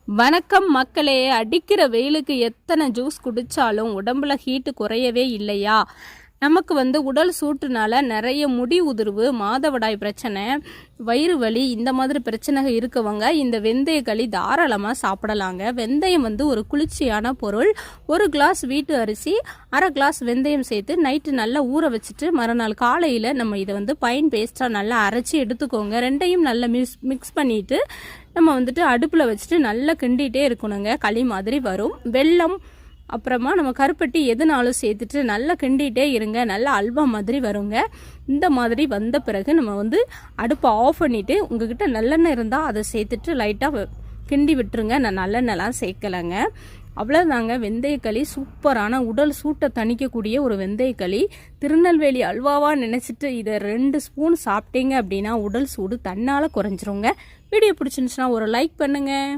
வணக்கம் மக்களே. அடிக்கிற வெயிலுக்கு எத்தனை ஜூஸ் குடித்தாலும் உடம்புல ஹீட்டு குறையவே இல்லையா? நமக்கு உடல் சூட்டுனால நிறைய முடி உதிர்வு, மாதவிடாய் பிரச்சனை, வயிறு வலி இந்த மாதிரி பிரச்சனை இருக்கவங்க இந்த வெந்தய களி தாராளமாக சாப்பிடலாங்க. வெந்தயம் ஒரு குளிர்ச்சியான பொருள். ஒரு கிளாஸ் வீட்டு அரிசி, அரை கிளாஸ் வெந்தயம் சேர்த்து நைட்டு நல்லா ஊற வச்சுட்டு மறுநாள் காலையில் நம்ம இதை பைன் பேஸ்ட்டாக நல்லா அரைச்சி எடுத்துக்கோங்க. ரெண்டையும் நல்லா மிக்ஸ் பண்ணிவிட்டு நம்ம அடுப்பில் வச்சுட்டு நல்லா கிண்டிகிட்டே இருக்கணுங்க. களி மாதிரி வரும். வெல்லம் அப்புறமா நம்ம கருப்பட்டி எதுனாலும் சேர்த்துட்டு நல்லா கிண்டிகிட்டே இருங்க. நல்லா அல்வா மாதிரி வருங்க. இந்த மாதிரி வந்த பிறகு நம்ம அடுப்பை ஆஃப் பண்ணிவிட்டு உங்ககிட்ட நல்லெண்ணெய் இருந்தால் அதை சேர்த்துட்டு லைட்டாக கிண்டி விட்டுருங்க. நான் நல்லெண்ணெய்லாம் சேர்க்கலைங்க. அவ்வளோதாங்க. வெந்தயக்களி சூப்பரான உடல் சூட்டை தணிக்கக்கூடிய ஒரு வெந்தயக்களி. திருநெல்வேலி அல்வாவாக நினச்சிட்டு இதை 2 ஸ்பூன் சாப்பிட்டீங்க அப்படின்னா உடல் சூடு தன்னால் குறைஞ்சிருங்க. வீடியோ பிடிச்சிருந்துச்சுன்னா ஒரு லைக் பண்ணுங்கள்.